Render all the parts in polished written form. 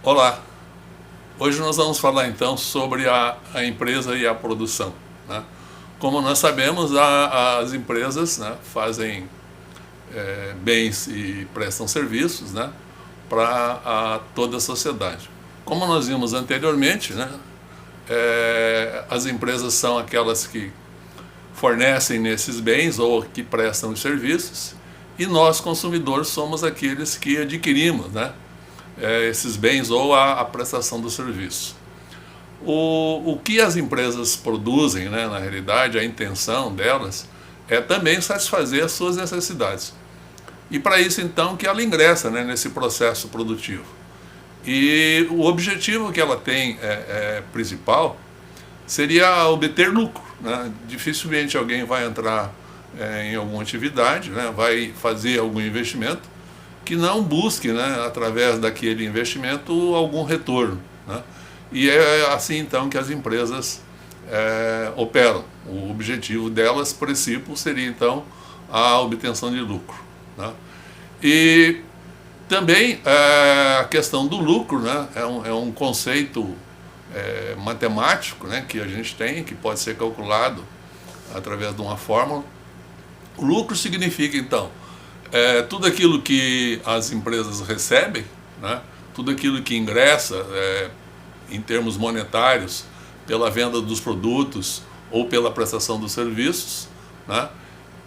Olá, hoje nós vamos falar então sobre a empresa e a produção, né? Como nós sabemos, as empresas, né, fazem bens e prestam serviços, né, para toda a sociedade. Como nós vimos anteriormente, né, as empresas são aquelas que fornecem esses bens ou que prestam os serviços, e nós, consumidores, somos aqueles que adquirimos, né, esses bens ou a prestação do serviço. O que as empresas produzem, né, na realidade, a intenção delas é também satisfazer as suas necessidades. E para isso, então, que ela ingressa, né, nesse processo produtivo. E o objetivo que ela tem principal seria obter lucro, né? Dificilmente alguém vai entrar em alguma atividade, né, vai fazer algum investimento que não busque, né, através daquele investimento, algum retorno, né? E é assim, então, que as empresas operam. O objetivo delas, princípio, seria, então, a obtenção de lucro, né? E também a questão do lucro, né, é um conceito matemático, né, que a gente tem, que pode ser calculado através de uma fórmula. O lucro significa, então, tudo aquilo que as empresas recebem, né, tudo aquilo que ingressa em termos monetários pela venda dos produtos ou pela prestação dos serviços, né,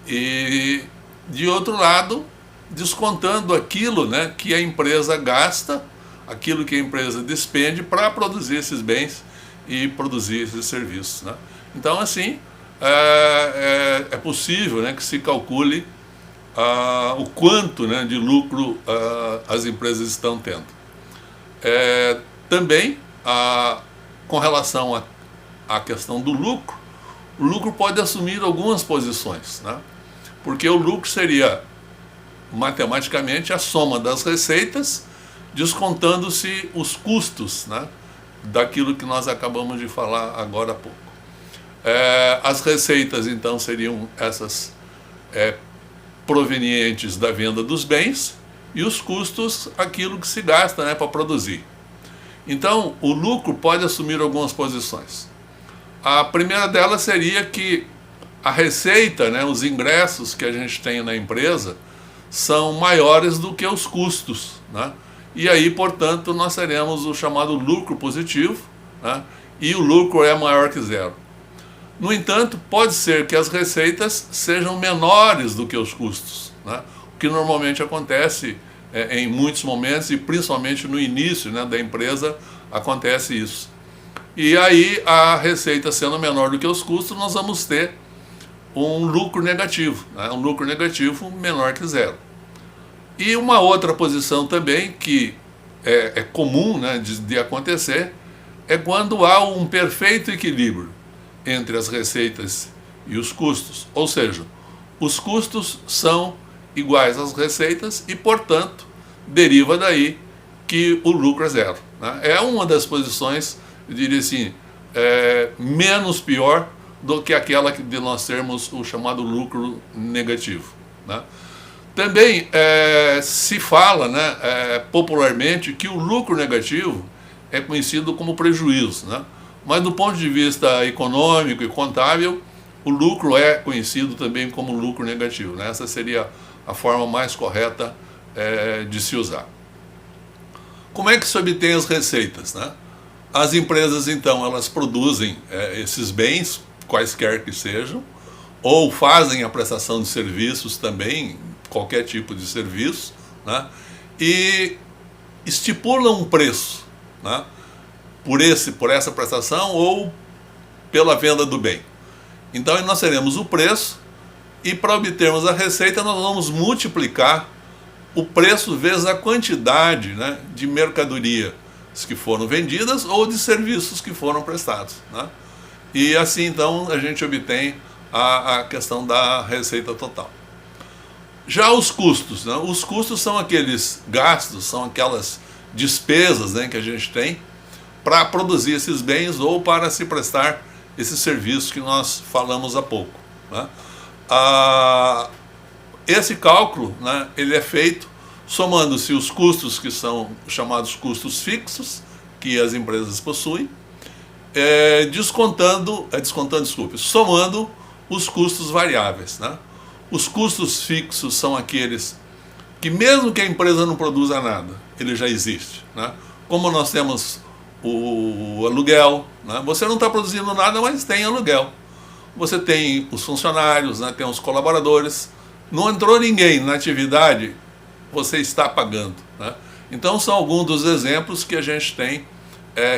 e, de outro lado, descontando aquilo, né, que a empresa gasta, aquilo que a empresa despende para produzir esses bens e produzir esses serviços, né? Então, assim, é possível, né, que se calcule o quanto, né, de lucro as empresas estão tendo. Também, com relação à questão do lucro, o lucro pode assumir algumas posições, né? Porque o lucro seria, matematicamente, a soma das receitas, descontando-se os custos, né, daquilo que nós acabamos de falar agora há pouco. As receitas, então, seriam essas provenientes da venda dos bens, e os custos, aquilo que se gasta, né, para produzir. Então, o lucro pode assumir algumas posições. A primeira delas seria que a receita, né, os ingressos que a gente tem na empresa, são maiores do que os custos, né? E aí, portanto, nós teremos o chamado lucro positivo, né? E o lucro é maior que zero. No entanto, pode ser que as receitas sejam menores do que os custos, né? O que normalmente acontece em muitos momentos, e principalmente no início, né, da empresa, acontece isso. E aí, a receita sendo menor do que os custos, nós vamos ter um lucro negativo, né? Um lucro negativo menor que zero. E uma outra posição também que é comum, né, de acontecer, é quando há um perfeito equilíbrio entre as receitas e os custos. Ou seja, os custos são iguais às receitas e, portanto, deriva daí que o lucro é zero, né? É uma das posições, eu diria assim, menos pior do que aquela de nós termos o chamado lucro negativo, né? Também se fala, né, popularmente, que o lucro negativo é conhecido como prejuízo, né? Mas do ponto de vista econômico e contábil, o lucro é conhecido também como lucro negativo, né? Essa seria a forma mais correta de se usar. Como é que se obtém as receitas, né? As empresas, então, elas produzem esses bens, quaisquer que sejam, ou fazem a prestação de serviços também, qualquer tipo de serviço, né? E estipulam um preço, né, por essa prestação ou pela venda do bem. Então, nós teremos o preço, e para obtermos a receita, nós vamos multiplicar o preço vezes a quantidade, né, de mercadorias que foram vendidas ou de serviços que foram prestados, né? E assim, então, a gente obtém a questão da receita total. Já os custos, né? Os custos são aqueles gastos, são aquelas despesas, né, que a gente tem para produzir esses bens ou para se prestar esses serviços que nós falamos há pouco, né? Esse cálculo, né, ele é feito somando-se os custos que são chamados custos fixos, que as empresas possuem, somando os custos variáveis, né? Os custos fixos são aqueles que, mesmo que a empresa não produza nada, ele já existe, né? Como nós temos o aluguel, né? Você não está produzindo nada, mas tem aluguel. Você tem os funcionários, né? Tem os colaboradores. Não entrou ninguém na atividade, você está pagando, né? Então são alguns dos exemplos que a gente tem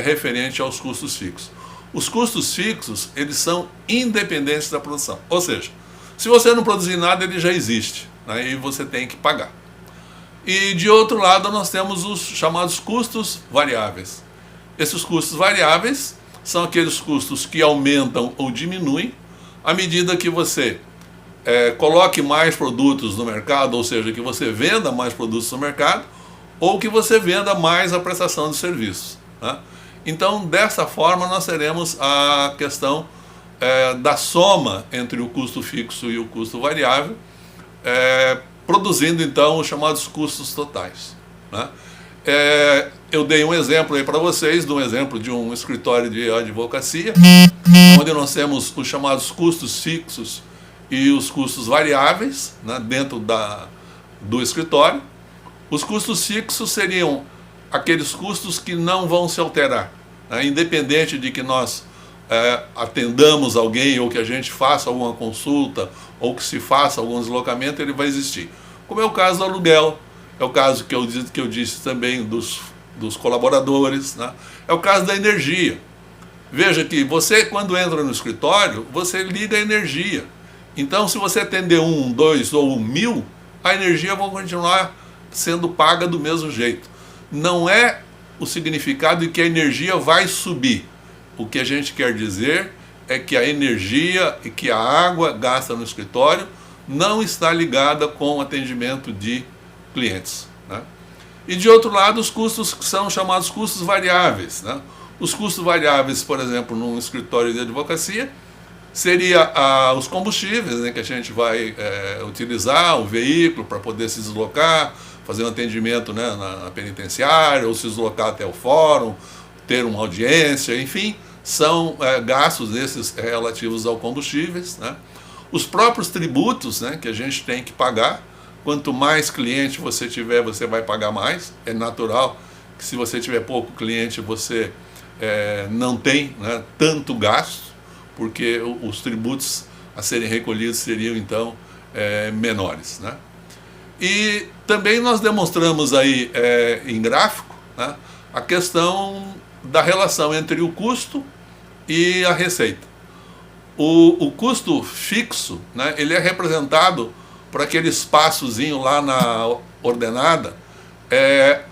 referente aos custos fixos. Os custos fixos, eles são independentes da produção. Ou seja, se você não produzir nada, ele já existe, né? E você tem que pagar. E de outro lado, nós temos os chamados custos variáveis. Esses custos variáveis são aqueles custos que aumentam ou diminuem à medida que você coloque mais produtos no mercado, ou seja, que você venda mais produtos no mercado, ou que você venda mais a prestação de serviços, né? Então, dessa forma, nós teremos a questão da soma entre o custo fixo e o custo variável, produzindo, então, os chamados custos totais, né? Eu dei um exemplo aí para vocês, de um escritório de advocacia, onde nós temos os chamados custos fixos e os custos variáveis, né, dentro do escritório. Os custos fixos seriam aqueles custos que não vão se alterar, né, independente de que nós atendamos alguém, ou que a gente faça alguma consulta, ou que se faça algum deslocamento, ele vai existir. Como é o caso do aluguel, é o caso que eu disse também dos colaboradores, né? É o caso da energia. Veja que você, quando entra no escritório, você liga a energia. Então, se você atender 1, 2 ou 1.000, a energia vai continuar sendo paga do mesmo jeito. Não é o significado de que a energia vai subir. O que a gente quer dizer é que a energia e que a água gasta no escritório não está ligada com o atendimento de clientes, né? E de outro lado, os custos que são chamados custos variáveis, né? Os custos variáveis, por exemplo, num escritório de advocacia, seria os combustíveis, né, que a gente vai utilizar, o veículo para poder se deslocar, fazer um atendimento, né, na penitenciária, ou se deslocar até o fórum, ter uma audiência, enfim, são gastos desses relativos ao combustíveis, né? Os próprios tributos, né, que a gente tem que pagar. Quanto mais cliente você tiver, você vai pagar mais. É natural que, se você tiver pouco cliente, você não tem, né, tanto gasto, porque os tributos a serem recolhidos seriam, então, menores, né? E também nós demonstramos aí em gráfico, né, a questão da relação entre o custo e a receita. O custo fixo, né, ele é representado por aquele espaçozinho lá na ordenada,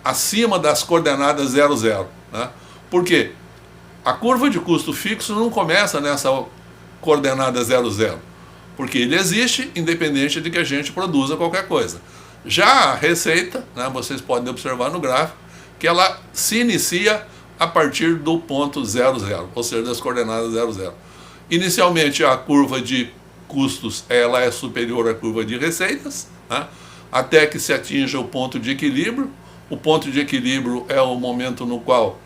acima das coordenadas 0, 0, né? Por quê? A curva de custo fixo não começa nessa coordenada 0, 0, porque ele existe independente de que a gente produza qualquer coisa. Já a receita, né, vocês podem observar no gráfico, que ela se inicia a partir do ponto 0, 0, ou seja, das coordenadas 0, 0. Inicialmente, a curva de custos ela é superior à curva de receitas, né, até que se atinja o ponto de equilíbrio. O ponto de equilíbrio é o momento no qual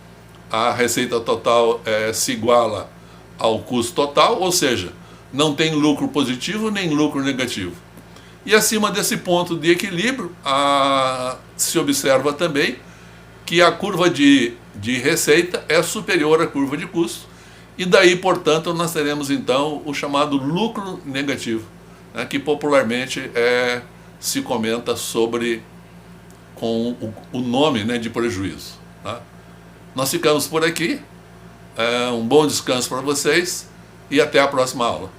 a receita total se iguala ao custo total, ou seja, não tem lucro positivo nem lucro negativo. E acima desse ponto de equilíbrio, se observa também que a curva de receita é superior à curva de custo, e daí, portanto, nós teremos então o chamado lucro negativo, né, que popularmente se comenta com o nome, né, de prejuízo, tá? Nós ficamos por aqui, um bom descanso para vocês e até a próxima aula.